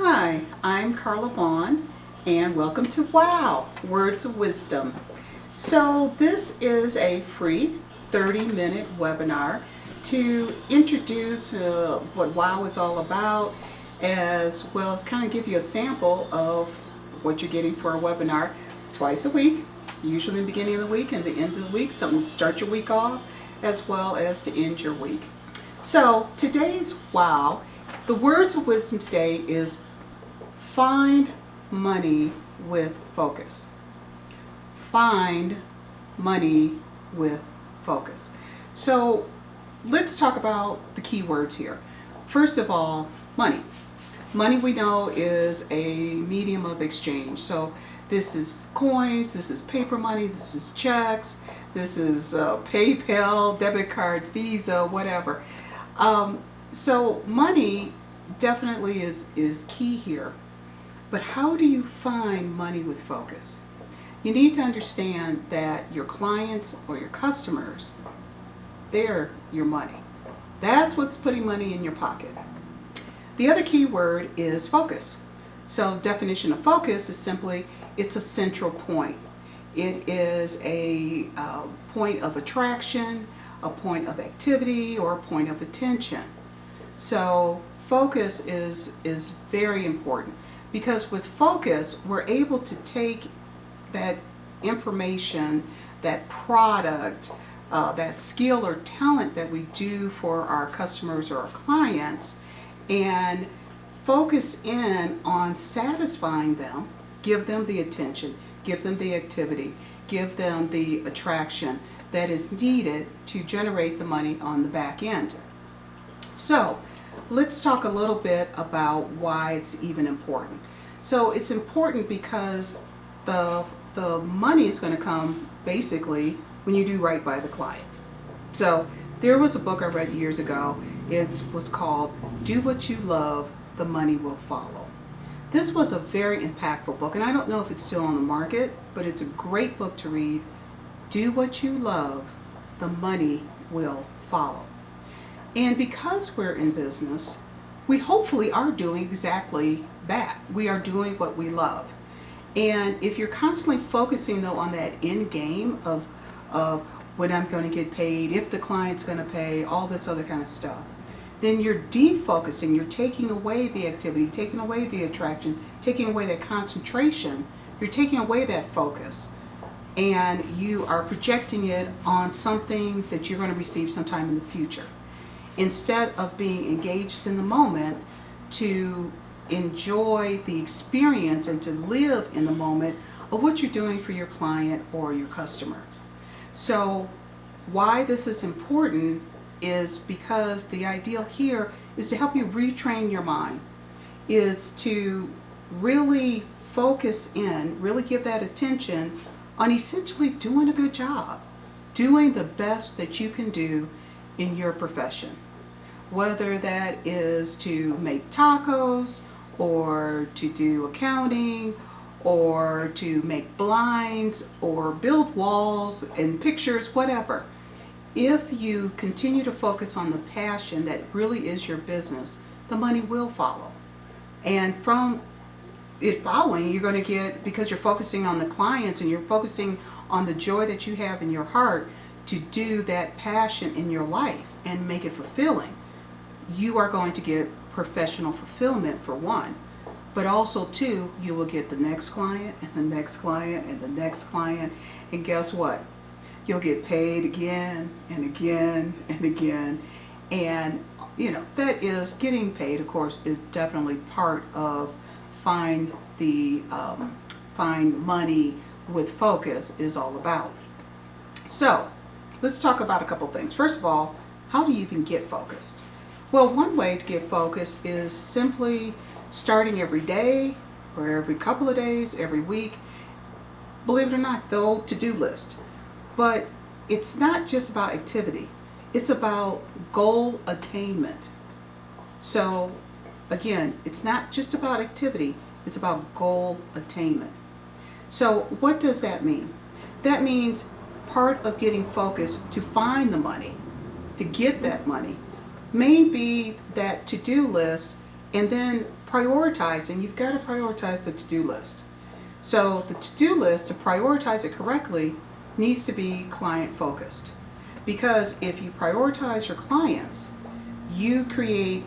Hi, I'm Carla Vaughn, and welcome to WOW, Words of Wisdom. So this is a free 30-minute webinar to introduce what WOW is all about, as well as kind of give you a sample of what you're getting for a webinar twice a week, usually in the beginning of the week and the end of the week, something to start your week off, as well as to end your week. So today's WOW, the words of wisdom today is find money with focus. Find money with focus. So let's talk about the key words here. First of all, money. Money, we know, is a medium of exchange. So this is coins, this is paper money, this is checks, this is PayPal, debit cards, Visa, whatever. So money definitely is key here. But how do you find money with focus? You need to understand that your clients or your customers, they're your money. That's what's putting money in your pocket. The other key word is focus. So the definition of focus is simply, it's a central point. It is a point of attraction, a point of activity, or a point of attention. So focus is very important, because with focus, we're able to take that information, that product, that skill or talent that we do for our customers or our clients, and focus in on satisfying them, give them the attention, give them the activity, give them the attraction that is needed to generate the money on the back end. So let's talk a little bit about why it's even important. So it's important because the money is going to come basically when you do right by the client. So there was a book I read years ago. It was called Do What You Love, The Money Will Follow. This was a very impactful book, and I don't know if it's still on the market, but it's a great book to read. Do what you love, the money will follow. And because we're in business, we hopefully are doing exactly that. We are doing what we love. And if you're constantly focusing though on that end game of when I'm going to get paid, if the client's going to pay, all this other kind of stuff, then you're defocusing, you're taking away the activity, taking away the attraction, taking away that concentration, you're taking away that focus, and you are projecting it on something that you're going to receive sometime in the future, instead of being engaged in the moment to enjoy the experience and to live in the moment of what you're doing for your client or your customer. So why this is important is because the ideal here is to help you retrain your mind, is to really focus in, really give that attention on essentially doing a good job, doing the best that you can do in your profession. Whether that is to make tacos, or to do accounting, or to make blinds, or build walls and pictures, whatever. If you continue to focus on the passion that really is your business, the money will follow. And from it following, you're going to get, because you're focusing on the clients and you're focusing on the joy that you have in your heart to do that passion in your life and make it fulfilling, you are going to get professional fulfillment, for one, but also two, you will get the next client and the next client and the next client, and guess what? You'll get paid again and again and again. And you know, that is, getting paid, of course, is definitely part of find money with focus is all about. So let's talk about a couple things. First of all, how do you even get focused? Well, one way to get focused is simply starting every day, or every couple of days, every week. Believe it or not, the old to-do list. But it's not just about activity. It's about goal attainment. So again, it's not just about activity, it's about goal attainment. So what does that mean? That means part of getting focused to find the money, to get that money, may be that to-do list And then prioritizing, you've got to prioritize the to-do list. So the to-do list, to prioritize it correctly, needs to be client focused. Because if you prioritize your clients, you create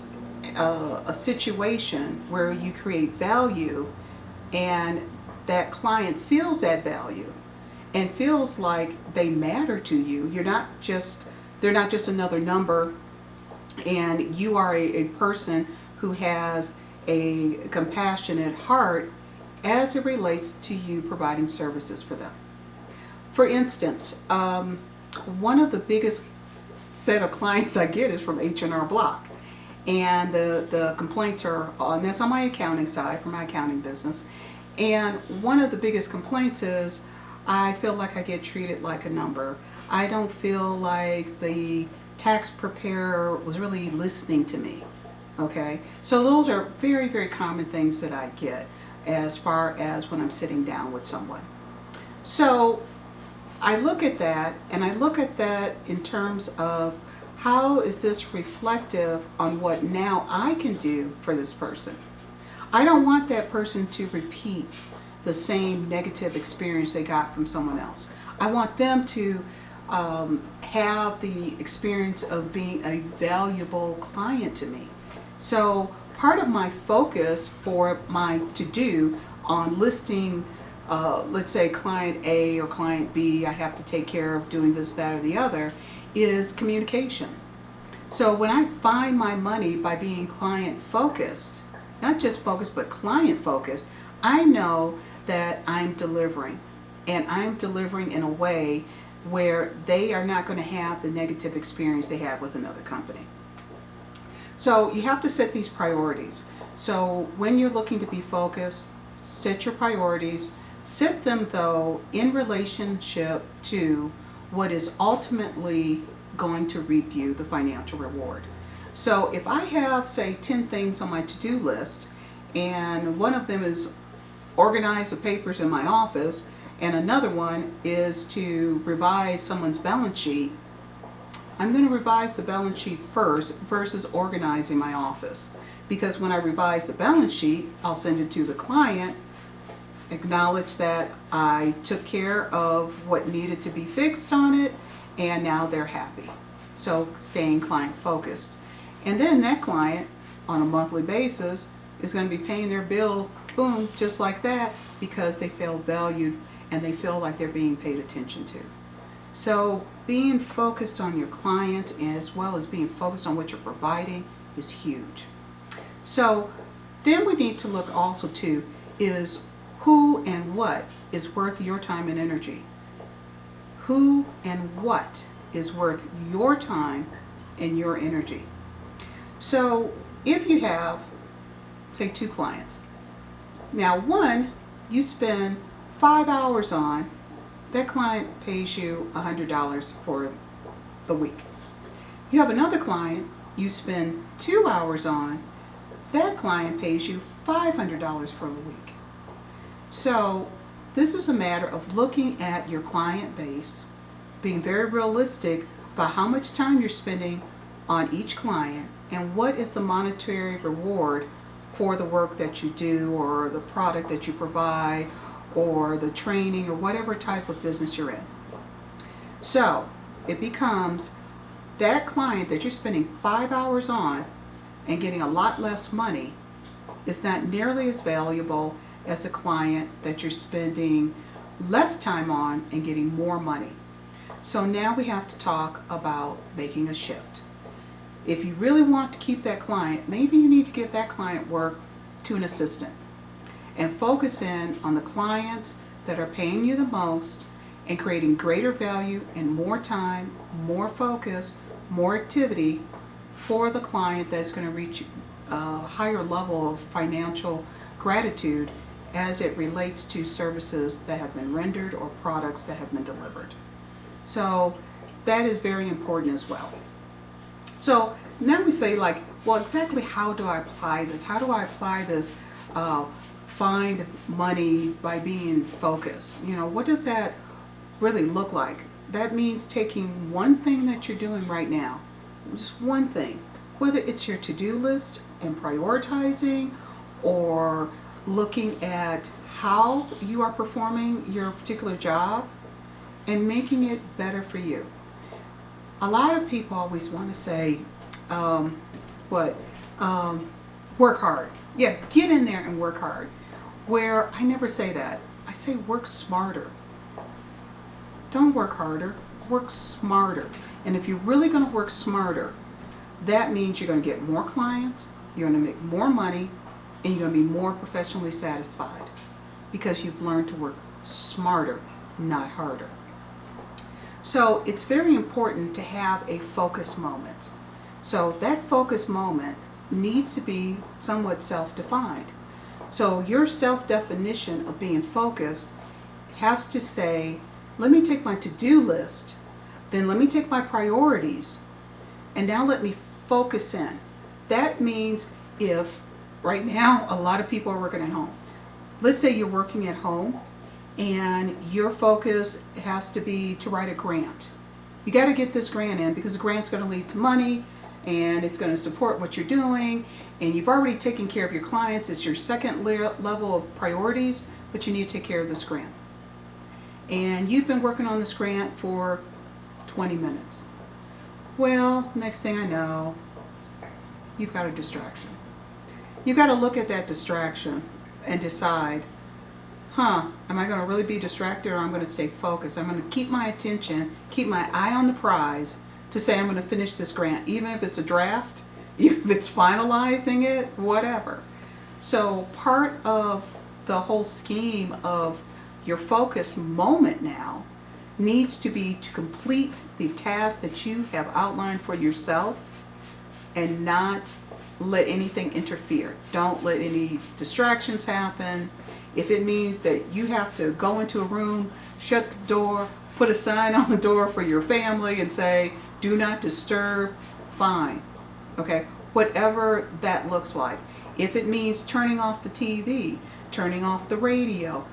a situation where you create value, and that client feels that value and feels like they matter to you. They're not just another number, and you are a person who has a compassionate heart as it relates to you providing services for them. For instance, one of the biggest set of clients I get is from H&R Block. And the complaints are, and that's on my accounting side, for my accounting business. And one of the biggest complaints is, I feel like I get treated like a number. I don't feel like the tax preparer was really listening to me. Okay, so those are very, very common things that I get as far as when I'm sitting down with someone. So I look at that, and I look at that in terms of, how is this reflective on what now I can do for this person? I don't want that person to repeat the same negative experience they got from someone else. I want them to have the experience of being a valuable client to me. So part of my focus for my to-do on listing, let's say client A or client B, I have to take care of doing this, that, or the other, is communication. So when I find my money by being client focused, not just focused, but client focused, I know that I'm delivering. And I'm delivering in a way where they are not going to have the negative experience they had with another company. So you have to set these priorities. So when you're looking to be focused, set your priorities. Set them, though, in relationship to what is ultimately going to reap you the financial reward. So if I have, say, 10 things on my to-do list, and one of them is organize the papers in my office, and another one is to revise someone's balance sheet, I'm going to revise the balance sheet first versus organizing my office. Because when I revise the balance sheet, I'll send it to the client, acknowledge that I took care of what needed to be fixed on it, and now they're happy. So staying client focused. And then that client, on a monthly basis, is going to be paying their bill, boom, just like that, because they feel valued and they feel like they're being paid attention to. So being focused on your client, as well as being focused on what you're providing, is huge. So then we need to look also to is who and what is worth your time and energy. Who and what is worth your time and your energy. So if you have, say, 2 clients. Now one you spend 5 hours on, that client pays you $100 for the week. You have another client you spend 2 hours on, that client pays you $500 for the week. So this is a matter of looking at your client base, being very realistic about how much time you're spending on each client and what is the monetary reward for the work that you do, or the product that you provide, or the training, or whatever type of business you're in. So it becomes that client that you're spending 5 hours on and getting a lot less money is not nearly as valuable as a client that you're spending less time on and getting more money. So now we have to talk about making a shift. If you really want to keep that client, maybe you need to give that client work to an assistant and focus in on the clients that are paying you the most and creating greater value and more time, more focus, more activity for the client that's going to reach a higher level of financial gratitude as it relates to services that have been rendered or products that have been delivered. So that is very important as well. So now we say, like, well, exactly how do I apply this? How do I apply this find money by being focused? You know, what does that really look like? That means taking one thing that you're doing right now, just one thing, whether it's your to-do list and prioritizing, or looking at how you are performing your particular job and making it better for you. A lot of people always want to say, what, work hard. Yeah, get in there and work hard. Where I never say that. I say work smarter. Don't work harder, work smarter. And if you're really going to work smarter, that means you're going to get more clients, you're going to make more money, and you're going to be more professionally satisfied because you've learned to work smarter, not harder. So it's very important to have a focus moment. So that focus moment needs to be somewhat self-defined. So your self-definition of being focused has to say, let me take my to-do list, then let me take my priorities, and now let me focus in. That means if right now a lot of people are working at home. Let's say you're working at home and your focus has to be to write a grant. You got to get this grant in because the grant's going to lead to money and it's going to support what you're doing, and you've already taken care of your clients. It's your second level of priorities, but you need to take care of this grant. And you've been working on this grant for 20 minutes. Well, next thing I know, you've got a distraction. You've got to look at that distraction and decide, am I going to really be distracted, or I'm going to stay focused? I'm going to keep my attention, keep my eye on the prize to say I'm going to finish this grant, even if it's a draft, even if it's finalizing it, whatever. So part of the whole scheme of your focus moment now needs to be to complete the task that you have outlined for yourself and not let anything interfere. Don't let any distractions happen. If it means that you have to go into a room, shut the door, put a sign on the door for your family and say, do not disturb, fine. Okay, whatever that looks like. If it means turning off the TV, turning off the radio,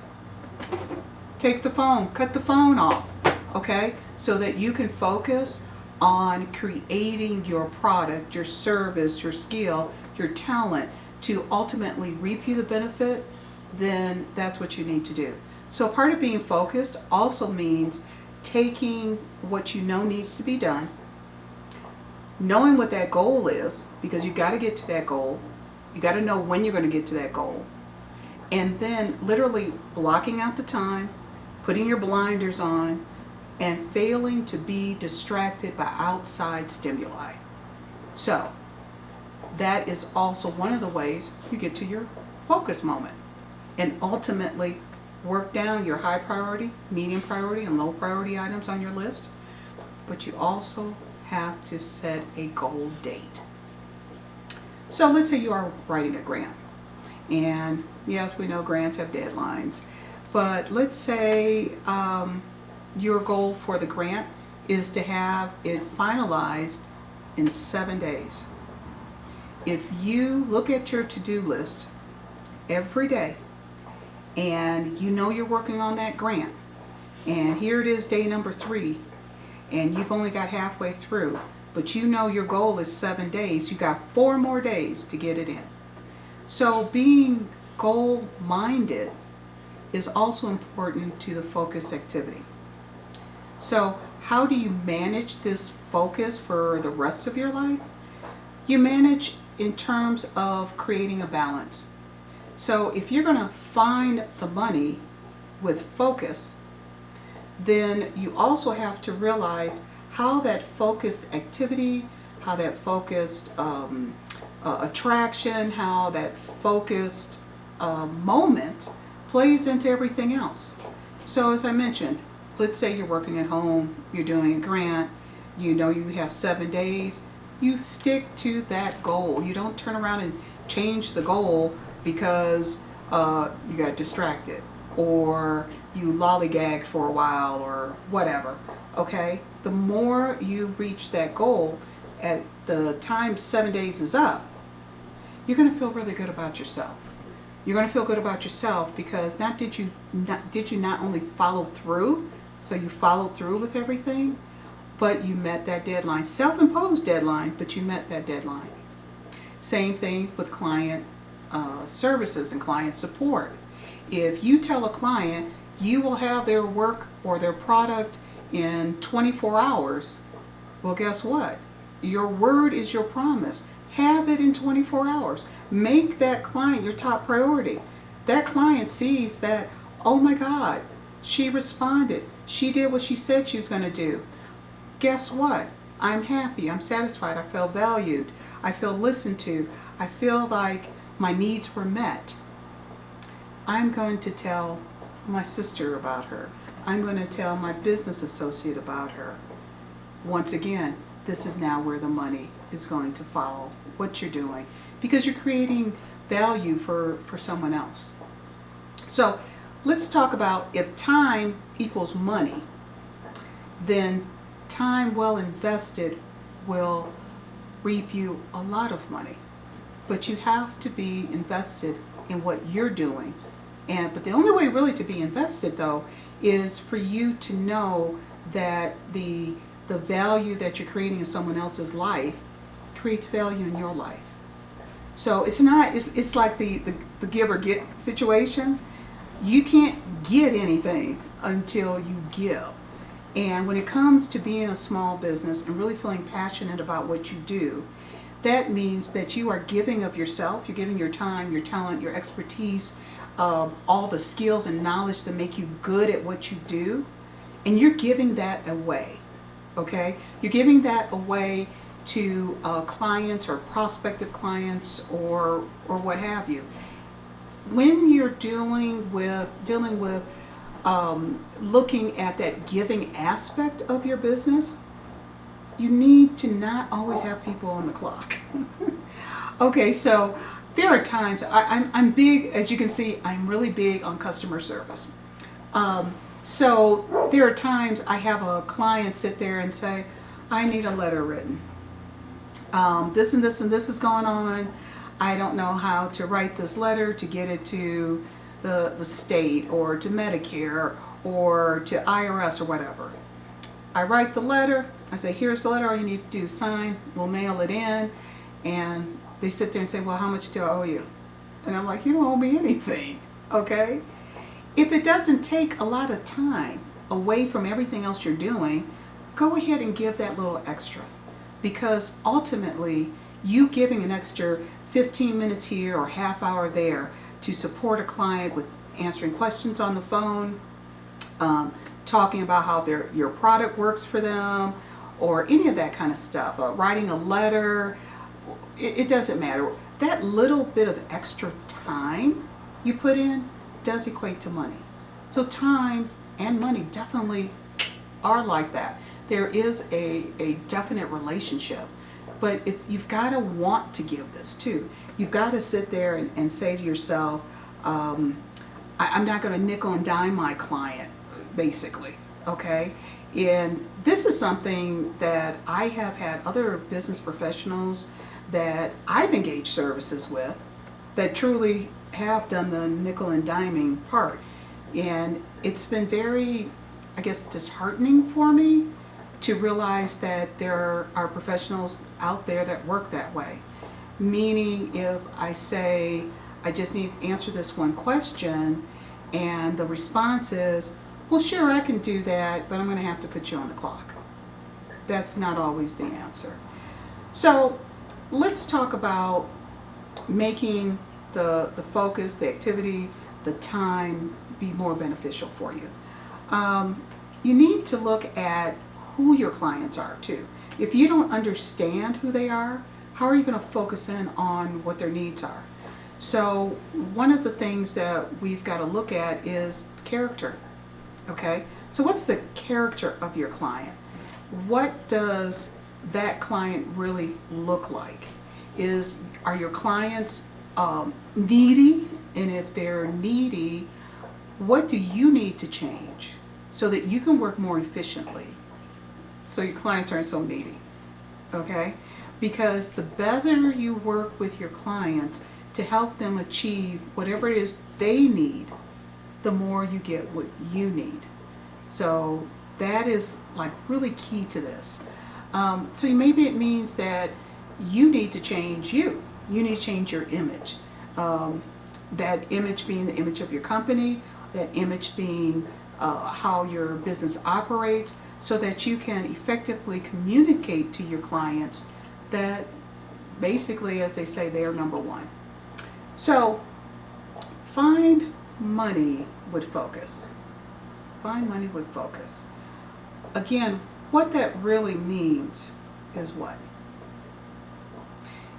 take the phone, cut the phone off, okay? So that you can focus on creating your product, your service, your skill, your talent to ultimately reap you the benefit, then that's what you need to do. So part of being focused also means taking what you know needs to be done, knowing what that goal is, because you got to get to that goal. You got to know when you're going to get to that goal. And then literally blocking out the time, putting your blinders on, and failing to be distracted by outside stimuli. So that is also one of the ways you get to your focus moment and ultimately work down your high priority, medium priority, and low priority items on your list. But you also have to set a goal date. So let's say you are writing a grant. And yes, we know grants have deadlines. But let's say your goal for the grant is to have it finalized in 7 days. If you look at your to-do list every day and you know you're working on that grant, and here it is, day number 3, and you've only got halfway through, but you know your goal is 7 days, you got 4 more days to get it in. So being goal-minded is also important to the focus activity. So how do you manage this focus for the rest of your life? You manage in terms of creating a balance. So if you're going to find the money with focus, then you also have to realize how that focused activity, how that focused attraction, how that focused moment plays into everything else. So as I mentioned, let's say you're working at home, you're doing a grant, you know you have 7 days, you stick to that goal. You don't turn around and change the goal because you got distracted or you lollygagged for a while or whatever, okay? The more you reach that goal, at the time 7 days is up, you're going to feel really good about yourself. You're going to feel good about yourself because did you not only follow through, so you followed through with everything, but you met that deadline, self-imposed deadline, but you met that deadline. Same thing with client services and client support. If you tell a client you will have their work or their product in 24 hours, well, guess what? Your word is your promise. Have it in 24 hours. Make that client your top priority. That client sees that, oh my God, she responded. She did what she said she was going to do. Guess what? I'm happy. I'm satisfied. I feel valued. I feel listened to. I feel like my needs were met. I'm going to tell my sister about her. I'm going to tell my business associate about her. Once again, this is now where the money is going to follow what you're doing, because you're creating value for someone else. So let's talk about, if time equals money, then time well invested will reap you a lot of money. But you have to be invested in what you're doing. But the only way really to be invested, though, is for you to know that the value that you're creating in someone else's life creates value in your life. So it's like the give or get situation. You can't get anything until you give. And when it comes to being a small business and really feeling passionate about what you do, that means that you are giving of yourself. You're giving your time, your talent, your expertise, all the skills and knowledge that make you good at what you do, and you're giving that away. Okay? You're giving that away to clients or prospective clients or what have you. When you're dealing with looking at that giving aspect of your business, you need to not always have people on the clock. Okay, so there are times I'm big, as you can see, I'm really big on customer service. So there are times I have a client sit there and say, I need a letter written. This and this and this is going on. I don't know how to write this letter to get it to the state or to Medicare or to IRS or whatever. I write the letter. I say, here's the letter. All you need to do is sign. We'll mail it in. And they sit there and say, well, how much do I owe you? And I'm like, you don't owe me anything. Okay? If it doesn't take a lot of time away from everything else you're doing, go ahead and give that little extra. Because ultimately, you giving an extra 15 minutes here or half hour there to support a client with answering questions on the phone, talking about how your product works for them, or any of that kind of stuff, writing a letter, it doesn't matter. That little bit of extra time you put in does equate to money. So time and money definitely are like that. There is a definite relationship, but you've got to want to give this too. You've got to sit there and say to yourself, I'm not going to nickel and dime my client, basically, okay? And this is something that I have had other business professionals that I've engaged services with that truly have done the nickel and diming part. And it's been very, I guess, disheartening for me to realize that there are professionals out there that work that way. Meaning, if I say, I just need to answer this one question, and the response is, well, sure, I can do that, but I'm going to have to put you on the clock. That's not always the answer. So let's talk about making the focus, the activity, the time be more beneficial for you. You need to look at who your clients are too. If you don't understand who they are, how are you going to focus in on what their needs are? So one of the things that we've got to look at is character. Okay, so what's the character of your client? What does that client really look like? Are your clients needy? And if they're needy, what do you need to change so that you can work more efficiently so your clients aren't so needy? Okay, because the better you work with your clients to help them achieve whatever it is they need, the more you get what you need. So that is like really key to this. So maybe it means that you need to change you. You need to change your image. That image being the image of your company, that image being how your business operates, so that you can effectively communicate to your clients that basically, as they say, they are number one. So find money with focus. Find money with focus. Again, what that really means is what?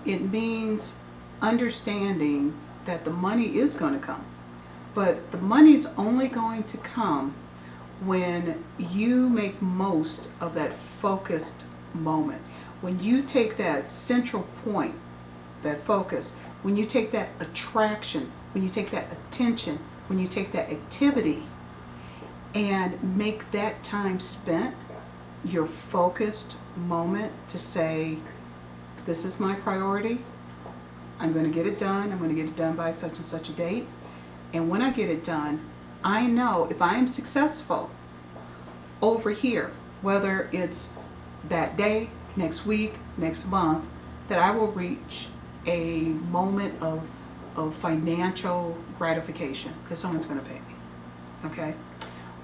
It means understanding that the money is going to come. But the money is only going to come when you make most of that focused moment. When you take that central point, that focus, when you take that attraction, when you take that attention, when you take that activity and make that time spent your focused moment to say, this is my priority, I'm going to get it done, I'm going to get it done by such and such a date, and when I get it done, I know if I am successful over here, whether it's that day, next week, next month, that I will reach a moment of financial gratification because someone's going to pay me. Okay?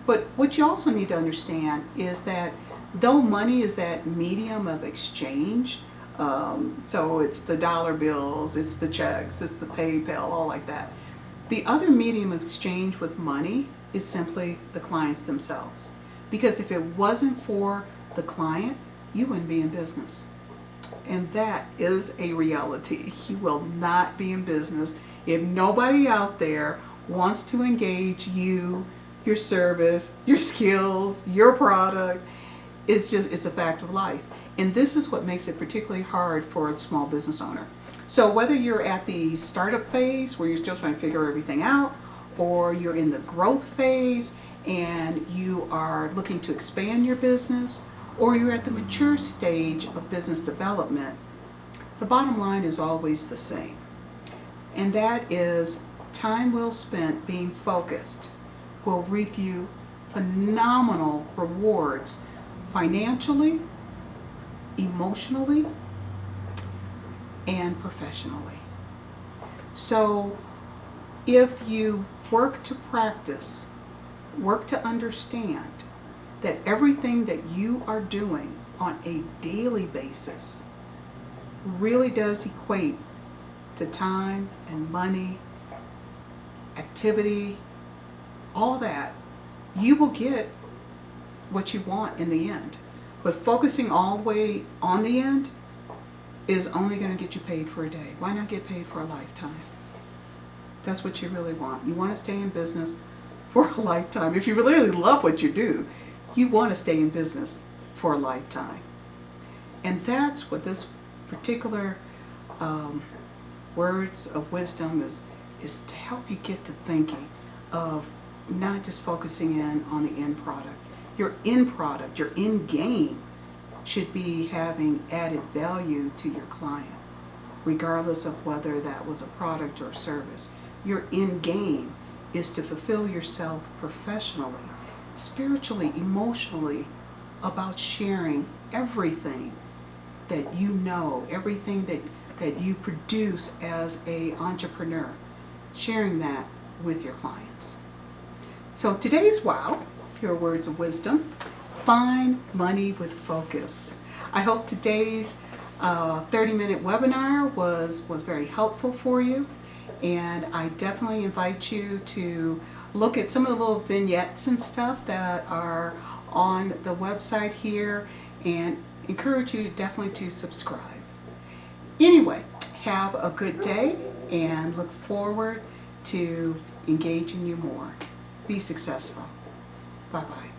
But what you also need to understand is that though money is that medium of exchange, so it's the dollar bills, it's the checks, it's the PayPal, all like that. The other medium of exchange with money is simply the clients themselves. Because if it wasn't for the client, you wouldn't be in business. And that is a reality. You will not be in business if nobody out there wants to engage you, your service, your skills, your product. It's a fact of life. And this is what makes it particularly hard for a small business owner. So whether you're at the startup phase where you're still trying to figure everything out, or you're in the growth phase and you are looking to expand your business, or you're at the mature stage of business development, the bottom line is always the same. And that is time well spent being focused will reap you phenomenal rewards financially, emotionally, and professionally. So if you work to practice, work to understand that everything that you are doing on a daily basis really does equate to time and money, activity, all that, you will get what you want in the end. But focusing all the way on the end is only going to get you paid for a day. Why not get paid for a lifetime? That's what you really want. You want to stay in business for a lifetime. If you really love what you do, you want to stay in business for a lifetime. And that's what this particular words of wisdom is to help you get to thinking of not just focusing in on the end product. Your end product, your end game should be having added value to your client, regardless of whether that was a product or service. Your end game is to fulfill yourself professionally, spiritually, emotionally, about sharing everything that you know, everything that you produce as an entrepreneur, sharing that with your clients. So today's wow, pure words of wisdom, find money with focus. I hope today's 30-minute webinar was very helpful for you, and I definitely invite you to look at some of the little vignettes and stuff that are on the website here, and encourage you definitely to subscribe. Anyway, have a good day and look forward to engaging you more. Be successful. Bye-bye.